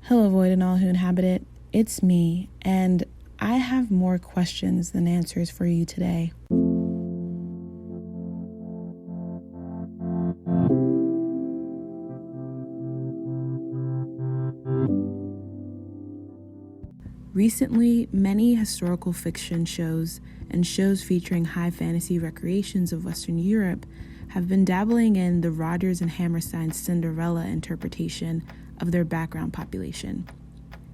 Hello, void and all who inhabit it. It's me, and I have more questions than answers for you today. Recently, many historical fiction shows and shows featuring high fantasy recreations of Western Europe have been dabbling in the Rodgers and Hammerstein's Cinderella interpretation of their background population.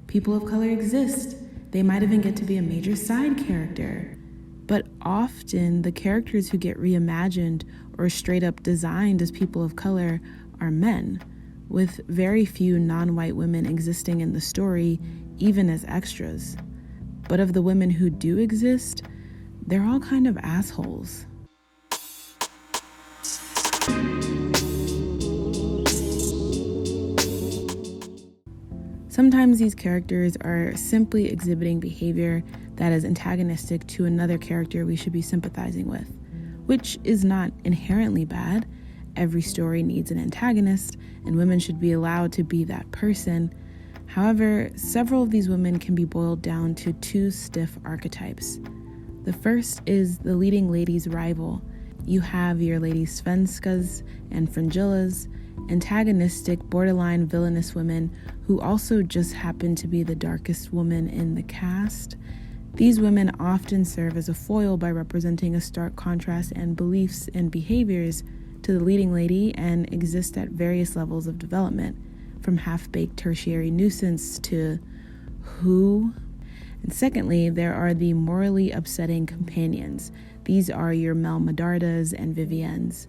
People of color exist. They might even get to be a major side character. But often, the characters who get reimagined or straight up designed as people of color are men, with very few non-white women existing in the story, even as extras. But of the women who do exist, they're all kind of assholes. Sometimes these characters are simply exhibiting behavior that is antagonistic to another character we should be sympathizing with, which is not inherently bad. Every story needs an antagonist, and women should be allowed to be that person. However, several of these women can be boiled down to two stiff archetypes. The first is the leading lady's rival. You have your lady Svenskas and Fringillas, antagonistic, borderline villainous women who also just happen to be the darkest woman in the cast. These women often serve as a foil by representing a stark contrast in beliefs and behaviors to the leading lady and exist at various levels of development, from half-baked tertiary nuisance to who. And secondly, there are the morally upsetting companions. These are your Mel Medardas and Viviennes.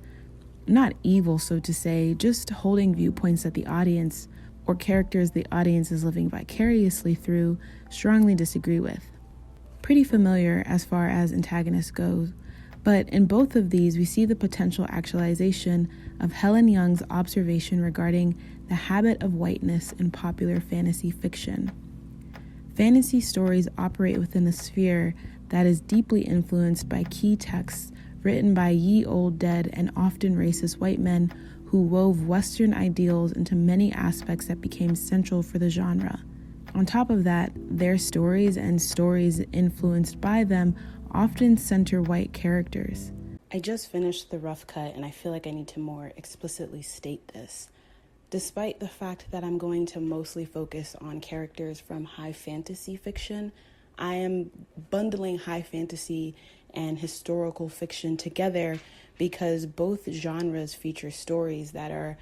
Not evil, so to say, just holding viewpoints that the audience, or characters the audience is living vicariously through, strongly disagree with. Pretty familiar as far as antagonists go, but in both of these we see the potential actualization of Helen Young's observation regarding the habit of whiteness in popular fantasy fiction. Fantasy stories operate within a sphere that is deeply influenced by key texts written by ye old dead and often racist white men who wove Western ideals into many aspects that became central for the genre. On top of that, their stories and stories influenced by them often center white characters. I just finished the rough cut and I feel like I need to more explicitly state this. Despite the fact that I'm going to mostly focus on characters from high fantasy fiction, I am bundling high fantasy and historical fiction together because both genres feature stories that are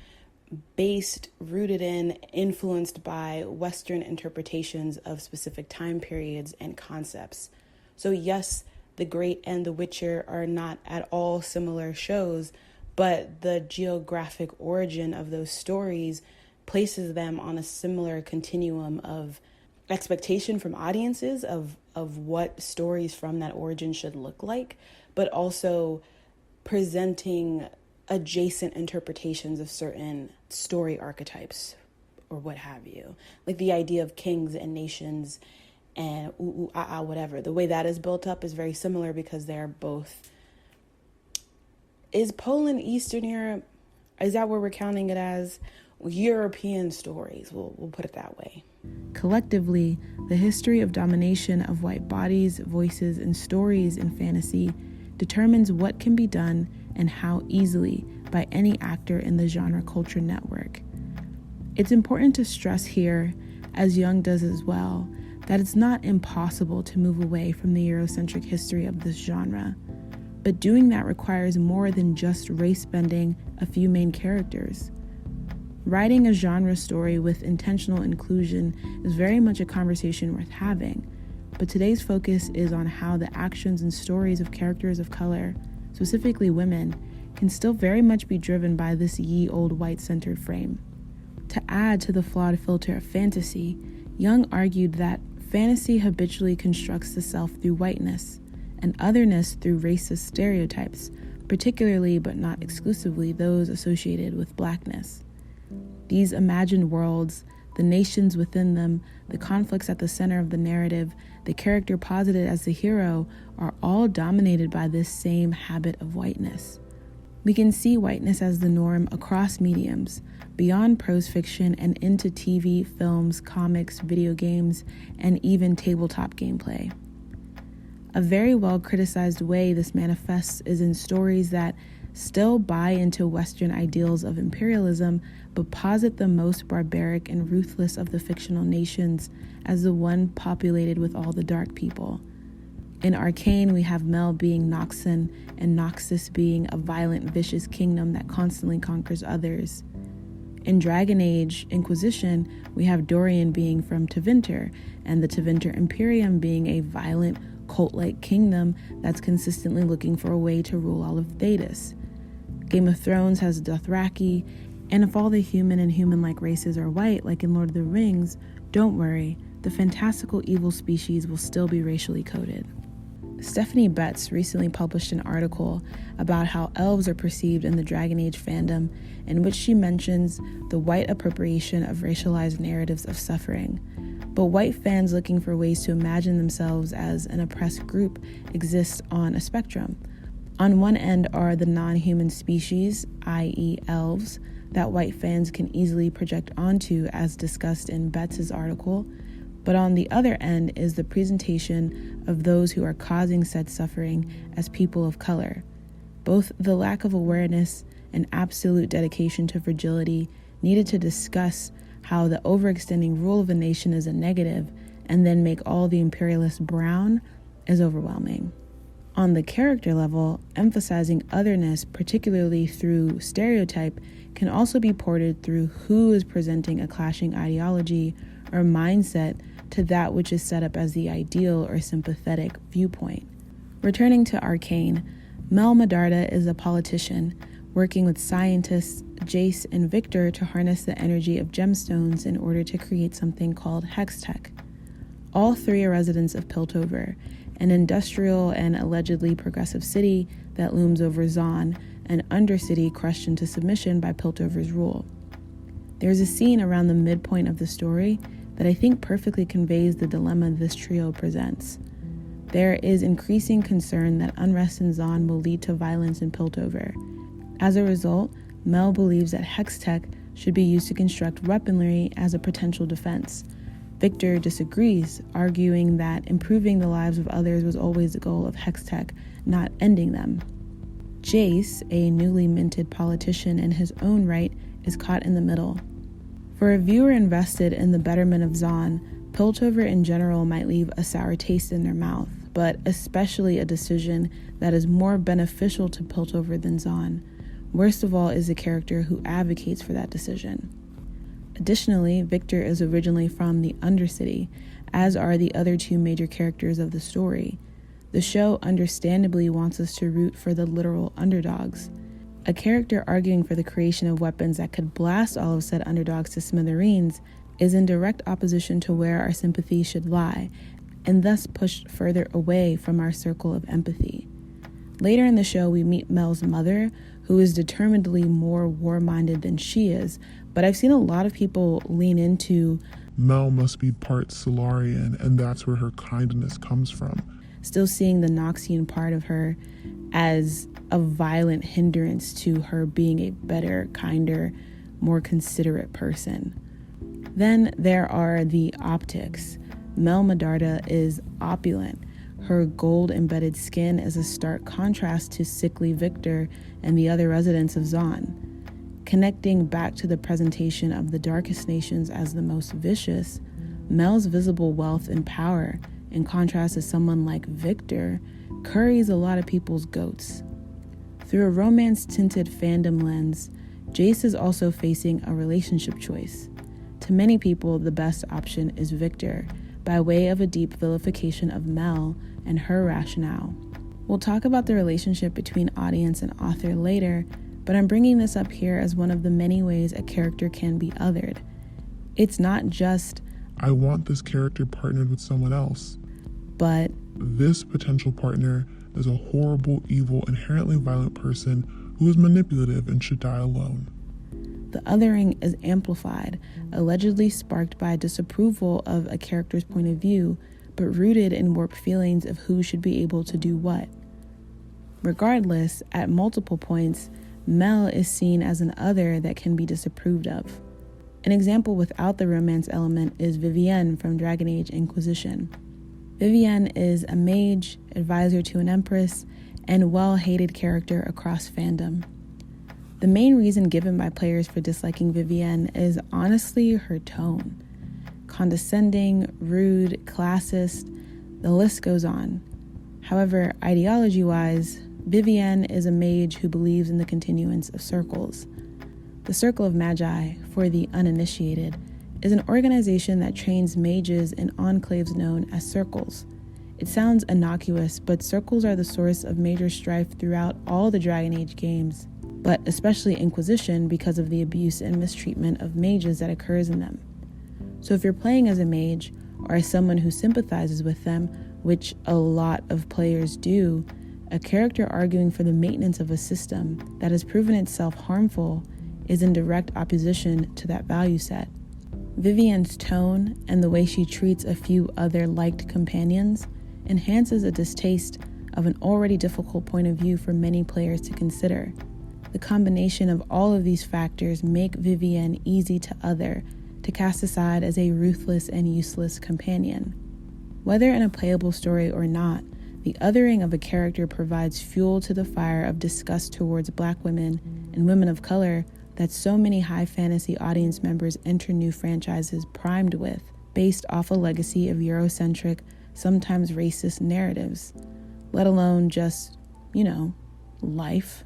based, rooted in, influenced by Western interpretations of specific time periods and concepts. So yes, The Great and The Witcher are not at all similar shows, but the geographic origin of those stories places them on a similar continuum of expectation from audiences of what stories from that origin should look like, but also presenting adjacent interpretations of certain story archetypes or what have you. Like the idea of kings and nations and whatever. The way that is built up is very similar because they're both... Is Poland Eastern Europe? Is that where we're counting it as? European stories, we'll put it that way. Collectively, the history of domination of white bodies, voices, and stories in fantasy determines what can be done and how easily by any actor in the genre culture network. It's important to stress here, as Young does as well, that it's not impossible to move away from the Eurocentric history of this genre, but doing that requires more than just race bending a few main characters. Writing a genre story with intentional inclusion is very much a conversation worth having, but today's focus is on how the actions and stories of characters of color, specifically women, can still very much be driven by this ye old white-centered frame. To add to the flawed filter of fantasy, Young argued that fantasy habitually constructs the self through whiteness, and otherness through racist stereotypes, particularly but not exclusively those associated with blackness. These imagined worlds, the nations within them, the conflicts at the center of the narrative, the character posited as the hero, are all dominated by this same habit of whiteness. We can see whiteness as the norm across mediums, beyond prose fiction and into TV, films, comics, video games, and even tabletop gameplay. A very well criticized way this manifests is in stories that still buy into Western ideals of imperialism, but posit the most barbaric and ruthless of the fictional nations as the one populated with all the dark people. In Arcane, we have Mel being Noxon and Noxus being a violent, vicious kingdom that constantly conquers others. In Dragon Age Inquisition, we have Dorian being from Tevinter, and the Tevinter Imperium being a violent, cult-like kingdom that's consistently looking for a way to rule all of Thedas. Game of Thrones has Dothraki, and if all the human and human-like races are white, like in Lord of the Rings, don't worry, the fantastical evil species will still be racially coded. Stephanie Betts recently published an article about how elves are perceived in the Dragon Age fandom, in which she mentions the white appropriation of racialized narratives of suffering. But white fans looking for ways to imagine themselves as an oppressed group exist on a spectrum. On one end are the non-human species, i.e. elves, that white fans can easily project onto, as discussed in Betts' article. But on the other end is the presentation of those who are causing said suffering as people of color. Both the lack of awareness and absolute dedication to fragility needed to discuss how the overextending rule of a nation is a negative and then make all the imperialists brown is overwhelming. On the character level, emphasizing otherness, particularly through stereotype, can also be ported through who is presenting a clashing ideology or mindset to that which is set up as the ideal or sympathetic viewpoint. Returning to Arcane, Mel Medarda is a politician working with scientists Jace and Victor to harness the energy of gemstones in order to create something called Hextech. All three are residents of Piltover, an industrial and allegedly progressive city that looms over Zon, an undercity crushed into submission by Piltover's rule. There's a scene around the midpoint of the story that I think perfectly conveys the dilemma this trio presents. There is increasing concern that unrest in Zon will lead to violence in Piltover. As a result, Mel believes that Hextech should be used to construct weaponry as a potential defense. Victor disagrees, arguing that improving the lives of others was always the goal of Hextech, not ending them. Jace, a newly minted politician in his own right, is caught in the middle. For a viewer invested in the betterment of Zon, Piltover in general might leave a sour taste in their mouth, but especially a decision that is more beneficial to Piltover than Zon. Worst of all is the character who advocates for that decision. Additionally, Victor is originally from the Undercity, as are the other two major characters of the story. The show understandably wants us to root for the literal underdogs. A character arguing for the creation of weapons that could blast all of said underdogs to smithereens is in direct opposition to where our sympathy should lie, and thus pushed further away from our circle of empathy. Later in the show, we meet Mel's mother, who is determinedly more war-minded than she is, but I've seen a lot of people lean into Mel must be part Solarian, and that's where her kindness comes from. Still seeing the Noxian part of her as a violent hindrance to her being a better, kinder, more considerate person. Then there are the optics. Mel Medarda is opulent. Her gold-embedded skin is a stark contrast to sickly Victor and the other residents of Zon. Connecting back to the presentation of the darkest nations as the most vicious, Mel's visible wealth and power, in contrast to someone like Victor, curries a lot of people's goats. Through a romance-tinted fandom lens, Jace is also facing a relationship choice. To many people, the best option is Victor, by way of a deep vilification of Mel and her rationale. We'll talk about the relationship between audience and author later, but I'm bringing this up here as one of the many ways a character can be othered. It's not just, I want this character partnered with someone else, but this potential partner is a horrible, evil, inherently violent person who is manipulative and should die alone. The othering is amplified, allegedly sparked by disapproval of a character's point of view, but rooted in warped feelings of who should be able to do what. Regardless, at multiple points, Mel is seen as an other that can be disapproved of. An example without the romance element is Vivienne from Dragon Age Inquisition. Vivienne is a mage, advisor to an empress, and well-hated character across fandom. The main reason given by players for disliking Vivienne is honestly her tone. Condescending, rude, classist, the list goes on. However, ideology-wise, Vivienne is a mage who believes in the continuance of circles. The Circle of Magi, for the uninitiated, is an organization that trains mages in enclaves known as circles. It sounds innocuous, but circles are the source of major strife throughout all the Dragon Age games, but especially Inquisition because of the abuse and mistreatment of mages that occurs in them. So if you're playing as a mage, or as someone who sympathizes with them, which a lot of players do, a character arguing for the maintenance of a system that has proven itself harmful is in direct opposition to that value set. Vivienne's tone and the way she treats a few other liked companions enhances a distaste of an already difficult point of view for many players to consider. The combination of all of these factors make Vivienne easy to other, to cast aside as a ruthless and useless companion. Whether in a playable story or not, the othering of a character provides fuel to the fire of disgust towards Black women and women of color that so many high fantasy audience members enter new franchises primed with, based off a legacy of Eurocentric, sometimes racist narratives, let alone just, life.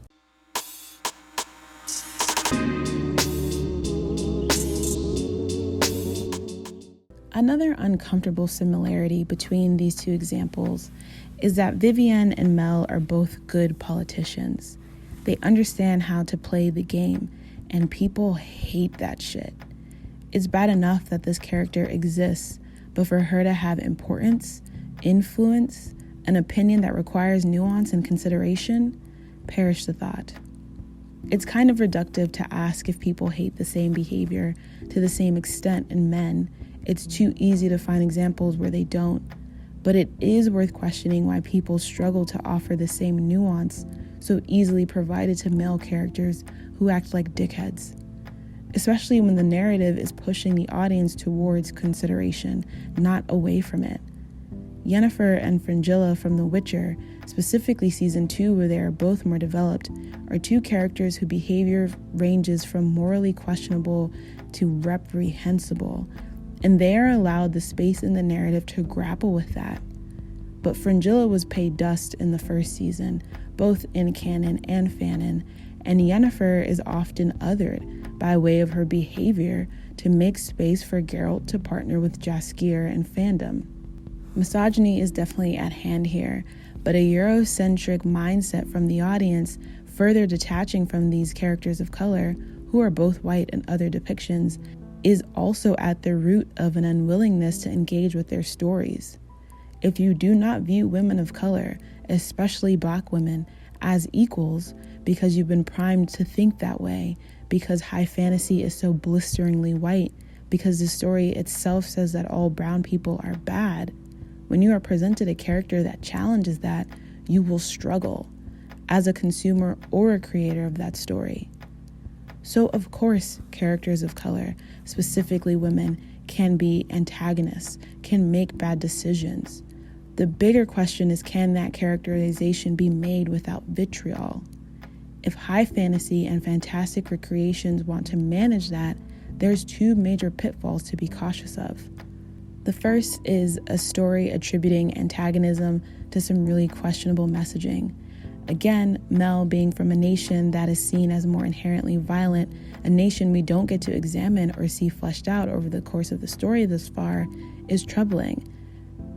Another uncomfortable similarity between these two examples is that Vivienne and Mel are both good politicians. They understand how to play the game, and people hate that shit. It's bad enough that this character exists, but for her to have importance, influence, an opinion that requires nuance and consideration, perish the thought. It's kind of reductive to ask if people hate the same behavior to the same extent in men. It's too easy to find examples where they don't, but it is worth questioning why people struggle to offer the same nuance so easily provided to male characters who act like dickheads, especially when the narrative is pushing the audience towards consideration, not away from it. Yennefer and Fringilla from The Witcher, specifically Season 2 where they are both more developed, are two characters whose behavior ranges from morally questionable to reprehensible, and they are allowed the space in the narrative to grapple with that. But Fringilla was paid dust in the first season, both in canon and fanon, and Yennefer is often othered by way of her behavior to make space for Geralt to partner with Jaskier in fandom. Misogyny is definitely at hand here, but a Eurocentric mindset from the audience, further detaching from these characters of color, who are both white in other depictions, is also at the root of an unwillingness to engage with their stories. If you do not view women of color, especially Black women, as equals because you've been primed to think that way, because high fantasy is so blisteringly white, because the story itself says that all brown people are bad, when you are presented a character that challenges that, you will struggle as a consumer or a creator of that story. So of course, characters of color, specifically women, can be antagonists, can make bad decisions. The bigger question is, can that characterization be made without vitriol? If high fantasy and fantastic recreations want to manage that, there's two major pitfalls to be cautious of. The first is a story attributing antagonism to some really questionable messaging. Again, Mel being from a nation that is seen as more inherently violent, a nation we don't get to examine or see fleshed out over the course of the story thus far, is troubling.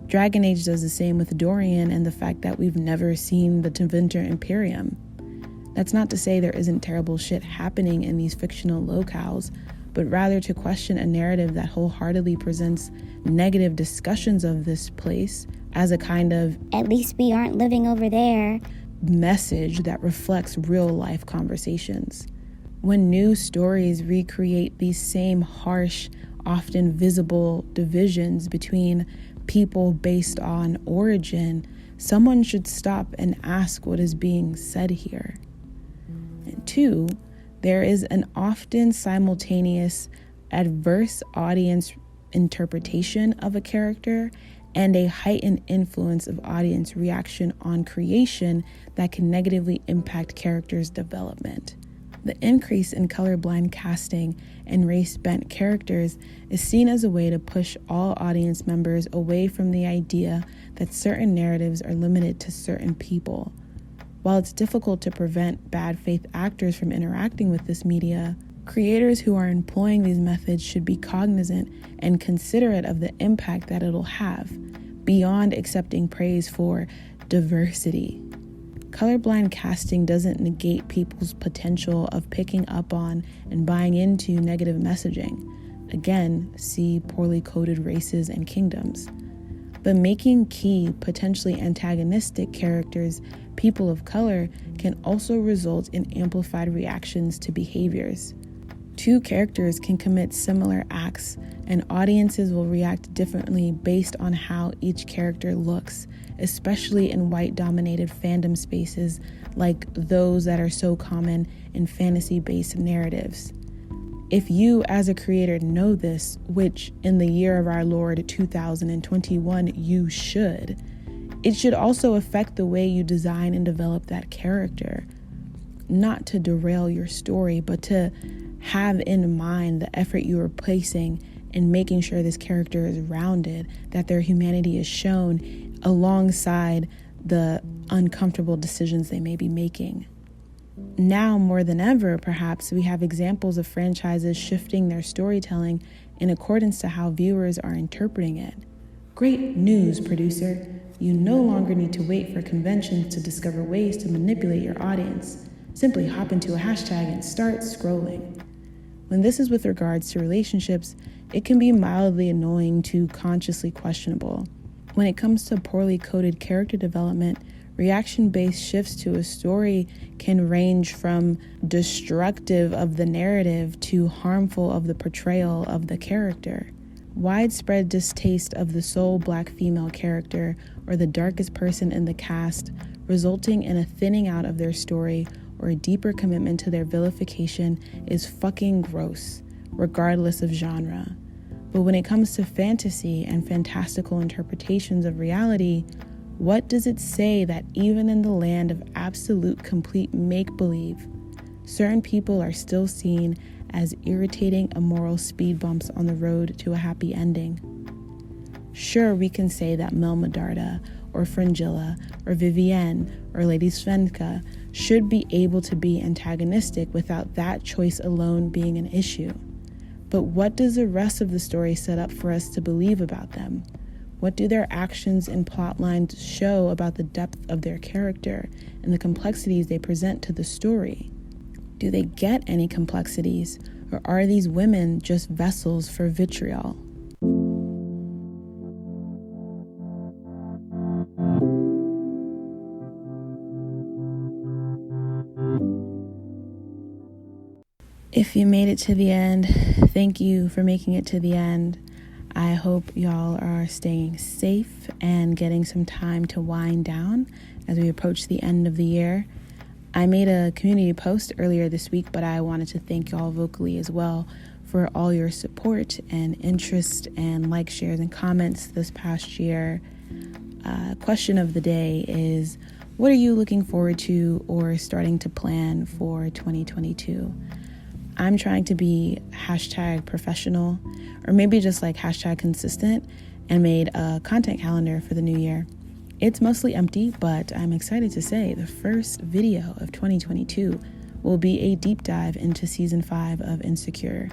Dragon Age does the same with Dorian and the fact that we've never seen the Tevinter Imperium. That's not to say there isn't terrible shit happening in these fictional locales, but rather to question a narrative that wholeheartedly presents negative discussions of this place as a kind of, at least we aren't living over there, message that reflects real life conversations. When new stories recreate these same harsh, often visible divisions between people based on origin, someone should stop and ask what is being said here. 2, there is an often simultaneous adverse audience interpretation of a character and a heightened influence of audience reaction on creation that can negatively impact characters' development. The increase in colorblind casting and race-bent characters is seen as a way to push all audience members away from the idea that certain narratives are limited to certain people. While it's difficult to prevent bad faith actors from interacting with this media, creators who are employing these methods should be cognizant and considerate of the impact that it'll have, beyond accepting praise for diversity. Colorblind casting doesn't negate people's potential of picking up on and buying into negative messaging. Again, see poorly coded races and kingdoms. But making key, potentially antagonistic characters people of color can also result in amplified reactions to behaviors. Two characters can commit similar acts, and audiences will react differently based on how each character looks, especially in white-dominated fandom spaces like those that are so common in fantasy-based narratives. If you, as a creator, know this, which in the year of our Lord 2021 you should, it should also affect the way you design and develop that character. Not to derail your story, but to have in mind the effort you are placing in making sure this character is rounded, that their humanity is shown alongside the uncomfortable decisions they may be making. Now more than ever, perhaps, we have examples of franchises shifting their storytelling in accordance to how viewers are interpreting it. Great news, producer. You no longer need to wait for conventions to discover ways to manipulate your audience. Simply hop into a hashtag and start scrolling. When this is with regards to relationships, it can be mildly annoying to consciously questionable. When it comes to poorly coded character development, reaction-based shifts to a story can range from destructive of the narrative to harmful of the portrayal of the character. Widespread distaste of the sole Black female character or the darkest person in the cast, resulting in a thinning out of their story or a deeper commitment to their vilification, is fucking gross, regardless of genre. But when it comes to fantasy and fantastical interpretations of reality, what does it say that even in the land of absolute complete make-believe, certain people are still seen as irritating, immoral speed bumps on the road to a happy ending? Sure, we can say that Mel Medarda or Fringilla or Vivienne or Lady Svenka should be able to be antagonistic without that choice alone being an issue. But what does the rest of the story set up for us to believe about them? What do their actions and plot lines show about the depth of their character and the complexities they present to the story? Do they get any complexities, or are these women just vessels for vitriol? If you made it to the end, thank you for making it to the end. I hope y'all are staying safe and getting some time to wind down as we approach the end of the year. I made a community post earlier this week, but I wanted to thank y'all vocally as well for all your support and interest and likes, shares, and comments this past year. Question of the day is, what are you looking forward to or starting to plan for 2022? I'm trying to be hashtag professional, or maybe just like hashtag consistent, and made a content calendar for the new year. It's mostly empty, but I'm excited to say the first video of 2022 will be a deep dive into season 5 of Insecure.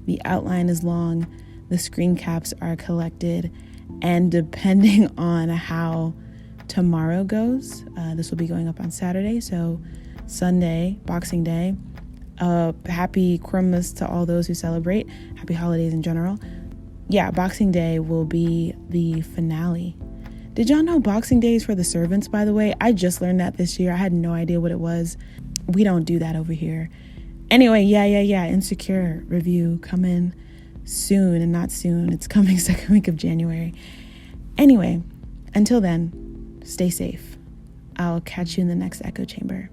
The outline is long, the screen caps are collected, and depending on how tomorrow goes, this will be going up on Saturday, so Sunday, Boxing Day. Happy Christmas to all those who celebrate. Happy holidays in general. Yeah, Boxing Day will be the finale. Did y'all know Boxing Day is for the servants, by the way? I just learned that this year. I had no idea what it was. We don't do that over here. Anyway, yeah. Insecure review coming soon, and not soon. It's coming second week of January. Anyway, until then, stay safe. I'll catch you in the next echo chamber.